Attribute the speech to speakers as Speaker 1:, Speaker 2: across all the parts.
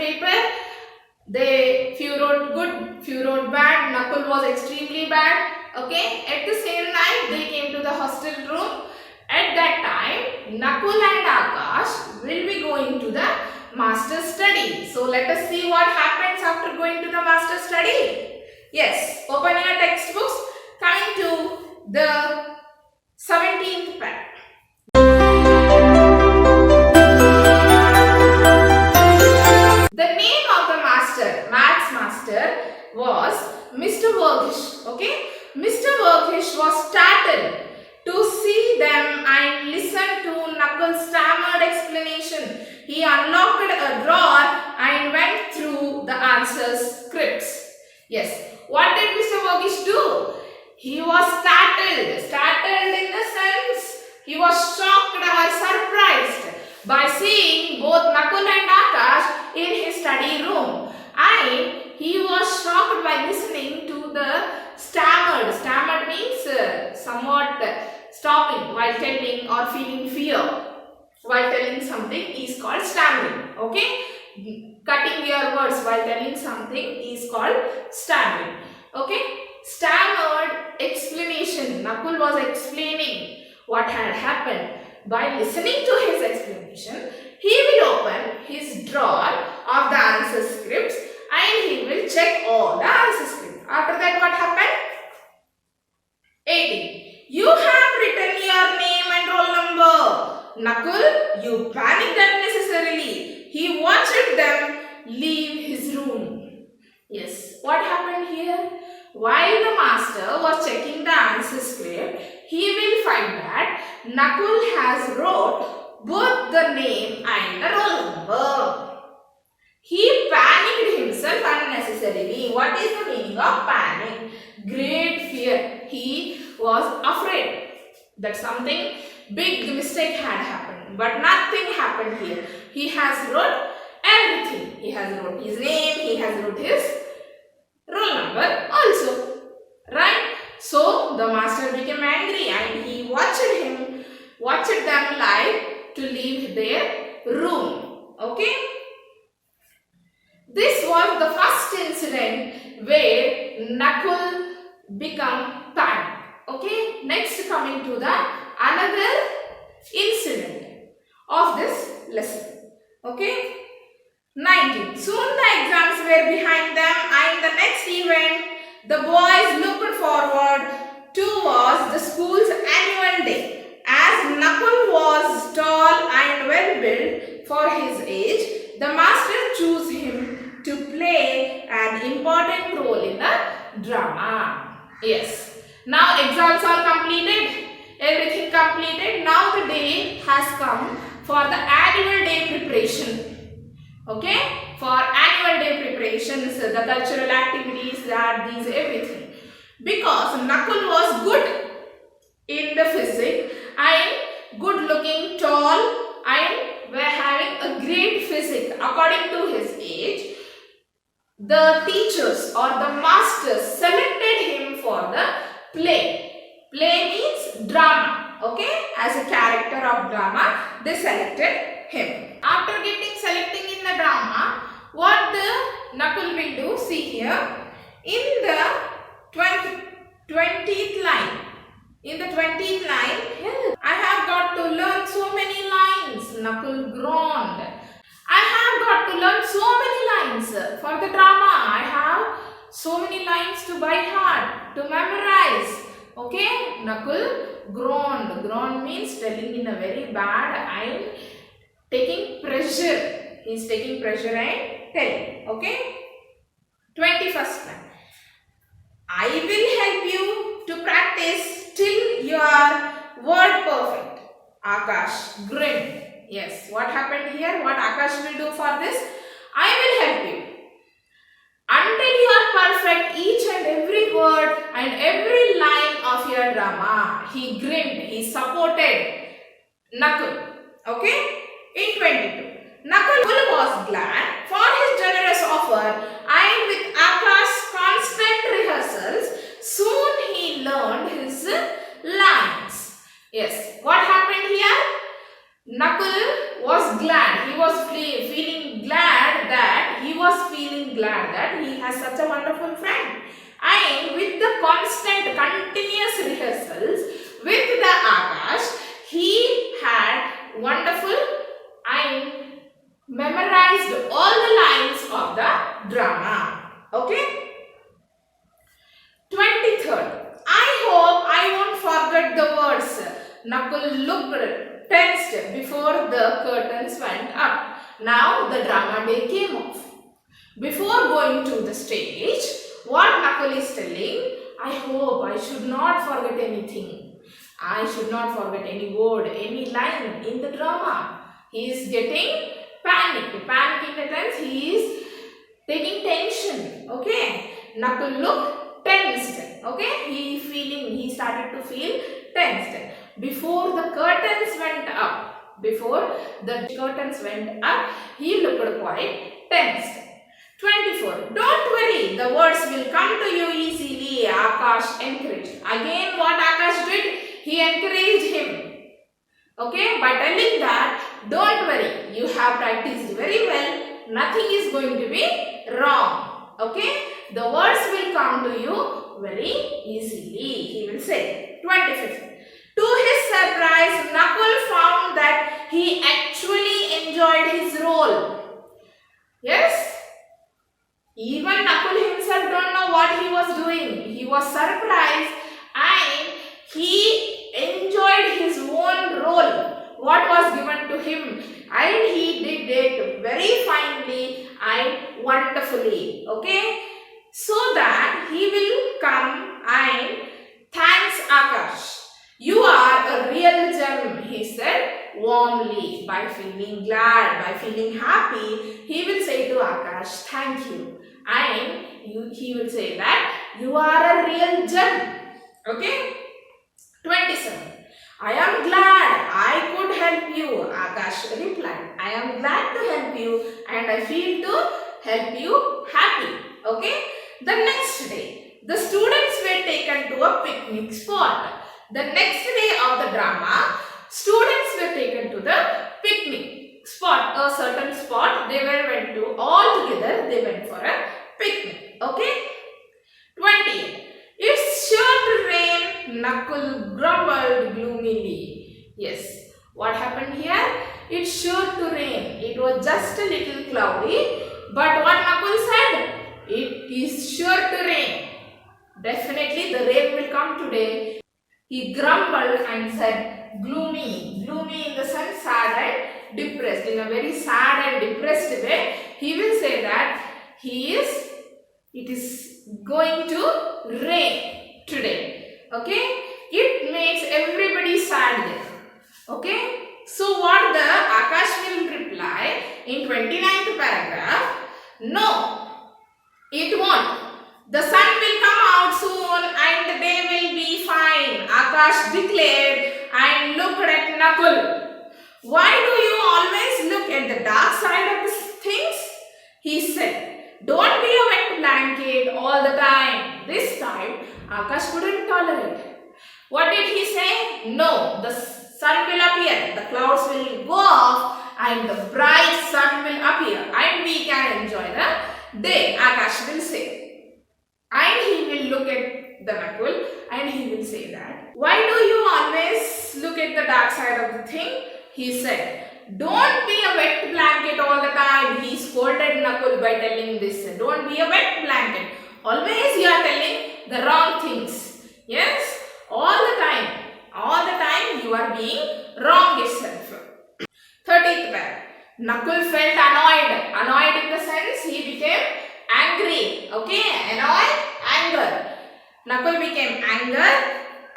Speaker 1: paper. Few wrote good, few wrote bad. Nakul was extremely bad. Okay. At the same night, they came to the hostel room. At that time, Nakul and Akash will be going to the master study. So let us see what happens after going to the master study. Yes. Open your textbooks. Coming to the 17th page. The name of the maths master was Mr. Verghish. Okay, Mr. Verghish was startled to see them and listen to Nakul's stammered explanation. He unlocked a drawer and went through the answer scripts. Yes, what did Mr. Verghish do? He was startled. Startled in the sense he was shocked or surprised by seeing both Nakul and Akash in his study room, and he was shocked by listening to the stammered. Stammered means somewhat stopping while telling or feeling fear while telling something is called stammering. Okay, cutting your words while telling something is called stammering. Okay, stammered explanation. Nakul was explaining what had happened. By listening to his explanation, he will open his drawer of the answer scripts and he will check all the answer scripts. After that, what happened? 18. You have written your name and roll number. Nakul, you panicked unnecessarily. He watched them leave his room. Yes, what happened here? While the master was checking the answer script, he will find that Nakul has wrote both the name and the roll number. He panicked himself unnecessarily. What is the meaning of panic? Great fear. He was afraid that something big mistake had happened. But nothing happened here. He has wrote everything. He has wrote his name. He has wrote his roll number also. Right? So the master became angry and he watched them like to leave their room. Okay? This was the first incident where Nakul become panicked. Okay? Next, coming to the another incident of this lesson. Okay? 19. Soon the exams were behind them and the next event the boys looked forward to was the school's annual day. As Nakul was tall and well built for his age, the master chose him to play an important role in the drama. Yes. Now exams are completed. Everything completed. Now the day has come for the annual day preparation. Okay, for annual day preparations, the cultural activities, these everything. Because Nakul was good in the physics and good looking, tall and were having a great physique according to his age, the teachers or the masters selected him for the play. Play means drama. Okay, as a character of drama, they selected him. After selecting in the drama, what the Nakul will do, see here, in the 20th line. In the 20th line, I have got to learn so many lines. Nakul groaned. I have got to learn so many lines for the drama. I have so many lines to by heart, to memorize. Okay, Nakul groaned. Groan means telling in a very bad and taking pressure. He is taking pressure and telling. Okay. 21st line. I will help you to practice till you are word perfect. Akash grinned. Yes. What happened here? What Akash will do for this? I will help you. Until you are perfect each and every word and every line of your drama. He grinned. He supported Nakul. Okay. In 22. Nakul was glad for his generous offer and with Akash's constant rehearsals, soon he learned his lines. Yes, what happened here? Nakul was glad. He was feeling glad that was feeling glad that he has such a wonderful friend. And with the constant, continuous rehearsals with the Akash, he had wonderful and memorized all the lines of the drama. Okay? 23rd. I hope I won't forget the words. Nakul looked tensed before the curtains went up. Now the drama day came off. Before going to the stage, what Nakul is telling, I hope I should not forget anything. I should not forget any word, any line in the drama. He is getting panic. Panic in the sense he is taking tension. Okay. Nakul looked tensed. Okay. He started to feel tensed. Before the curtains went up. He looked quite tensed. 24. Don't worry, the words will come to you easily, Akash encouraged. Again, what Akash did? He encouraged him. Okay, by telling that, don't worry, you have practiced very well, nothing is going to be wrong. Okay, the words will come to you very easily, he will say. 25th. To his surprise, Nakul found that he actually enjoyed his role. Yes? Even Nakul himself don't know what he was doing. He was surprised and he enjoyed his own role, what was given to him, and he did it very finely and wonderfully. Okay, so that he will come and thanks Akash. You are a real gem, he said warmly. By feeling glad, by feeling happy, he will say to Akash, thank you. And he will say that you are a real gem. Okay. 27. I am glad I could help you, Akash replied. I am glad to help you and I feel to help you happy. Okay. The next day, the students were taken to a picnic spot. The next day of the drama, students were taken to the picnic spot, a certain spot. They went to all together. They went for a picnic. Okay. 28. It's sure to rain, Nakul grumbled gloomily. Yes. What happened here? It's sure to rain. It was just a little cloudy. But what Nakul said? It is sure to rain. Definitely the rain will come today. He grumbled and said gloomy. Gloomy in the sense sad and depressed. In a very sad and depressed way, he will say that it is going to rain today. Okay? It makes everybody sad there. Okay? So what the Akash will reply in 29th paragraph? No, it won't. The sun will come out soon and the day will be fine, Akash declared and looked at Nakul. Why do you always look at the dark side of things? He said, don't be a wet blanket all the time. This time, Akash couldn't tolerate. What did he say? No, the sun will appear, the clouds will go off and the bright sun will appear and we can enjoy the day, Akash will say. And he will look at the Nakul and he will say that, why do you always look at the dark side of the thing? He said, don't be a wet blanket all the time. He scolded Nakul by telling this. Don't be a wet blanket. Always you are telling the wrong things. Yes? All the time you are being wrong yourself. 30th paragraph. Nakul felt annoyed. Annoyed in the sense he became angry. Okay? Annoyed, anger. Nakul became angry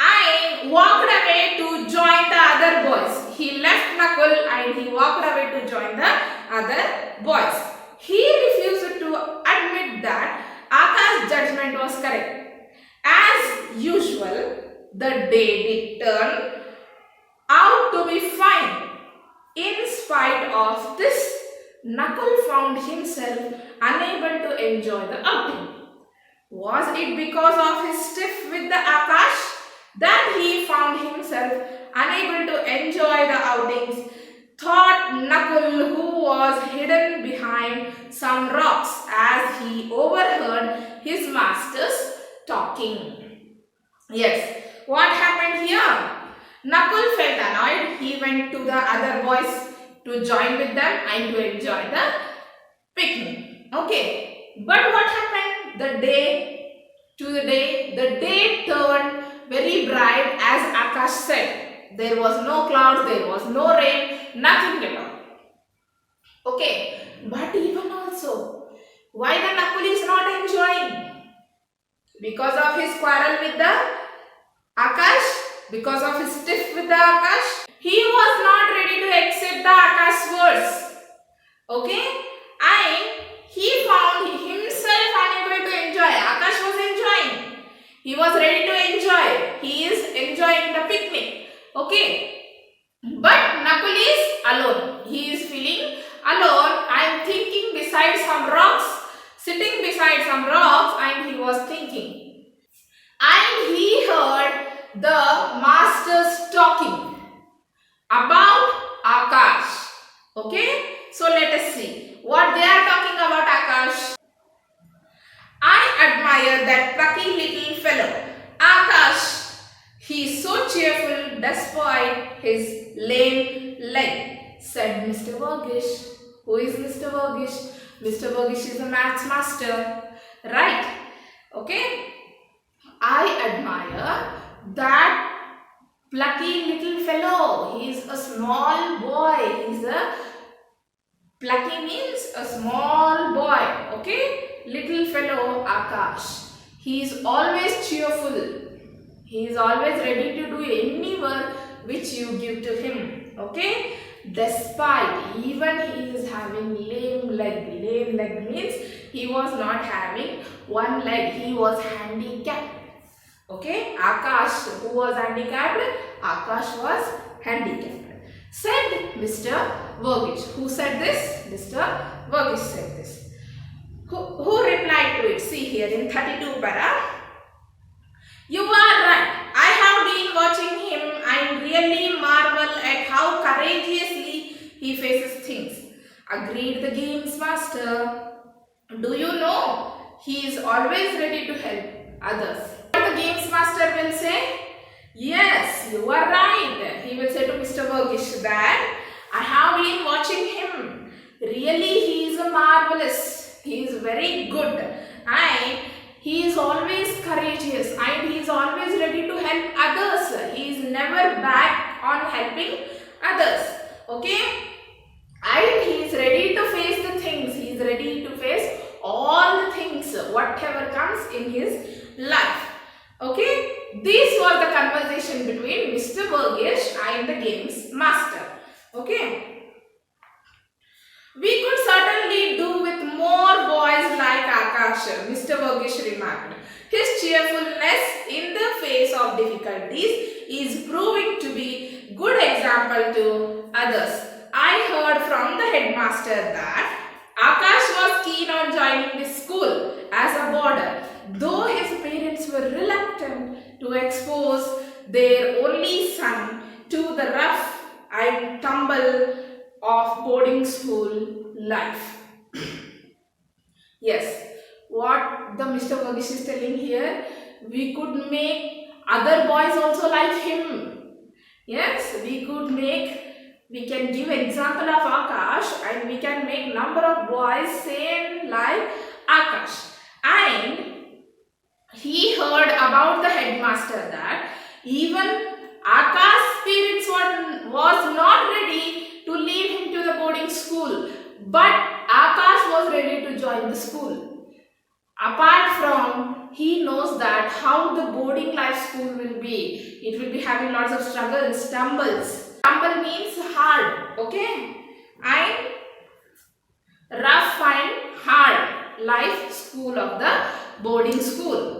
Speaker 1: and walked away to join the other boys. He left Nakul and he walked away to join the other boys. He refused to admit that Akash's judgment was correct. As usual, the day did turn out to be fine. In spite of this, Nakul found himself unable to enjoy the outing. Was it because of his tiff with the Akash that he found himself unable to enjoy the outings? thought Nakul, who was hidden behind some rocks, as he overheard his masters talking. Yes, what happened here? Nakul felt annoyed. He went to the other boys to join with them and to enjoy the picnic. Okay, but what happened? The day turned very bright, as Akash said. There was no clouds, there was no rain, nothing at all. Okay, but even also, why the Nakul is not enjoying? Because of his quarrel with the Akash, because of his tiff with the Akash, he was not ready to accept the Akash's words. Okay, and he found himself unable to enjoy. Akash was enjoying. He was ready to enjoy. He is enjoying the picnic. Okay, but Nakul is alone. He is feeling alone. I am thinking beside some rocks, sitting beside some rocks, and he was thinking. And he heard the masters talking about Akash. Okay, so let us see what they are talking about Akash. I admire that plucky little fellow, Akash. He is so cheerful despite his lame leg, said Mr. Vargish. Who is Mr. Vargish? Mr. Vargish is a maths master, right? Okay. I admire that plucky little fellow. He is a small boy. He is a plucky means a small boy. Okay. Little fellow Akash. He is always cheerful. He is always ready to do any work which you give to him. Okay. Despite even he is having lame leg. Lame leg means he was not having one leg. He was handicapped. Okay. Akash, who was handicapped? Akash was handicapped. Said Mr. Vargish. Who said this? Mr. Vargish said this. Who replied to it? See here in 32 para. You are right. I have been watching him and really marvel at how courageously he faces things. Agreed the games master. Do you know? He is always ready to help others. What the games master will say? Yes, you are right. He will say to Mr. Vargish that I have been watching him. Really, he is a marvelous. He is very good. And he is always courageous and he is always ready to help others. He is never back on helping others. Okay? And he is ready to face the things. He is ready to face all the things, whatever comes in his life. Okay? This was the conversation between Mr. Vargish and the games master. Okay? We could certainly do with more boys like Akash, Mr. Vargish remarked. His cheerfulness in the face of difficulties is proving to be good example to others. I heard from the headmaster that Akash was keen on joining this school as a boarder, though his parents were reluctant to expose their only son to the rough and tumble of boarding school life. Yes, what the Mr. Vargish is telling here, we could make other boys also like him. Yes, we can give example of Akash and we can make number of boys same like Akash. And he heard about the headmaster that even Akash's parents was not ready to leave him to the boarding school, but Akash was ready to join the school. Apart from, he knows that how the boarding life school will be. It will be having lots of struggles, stumbles. Stumble means hard, okay? And rough and hard life school of the boarding school.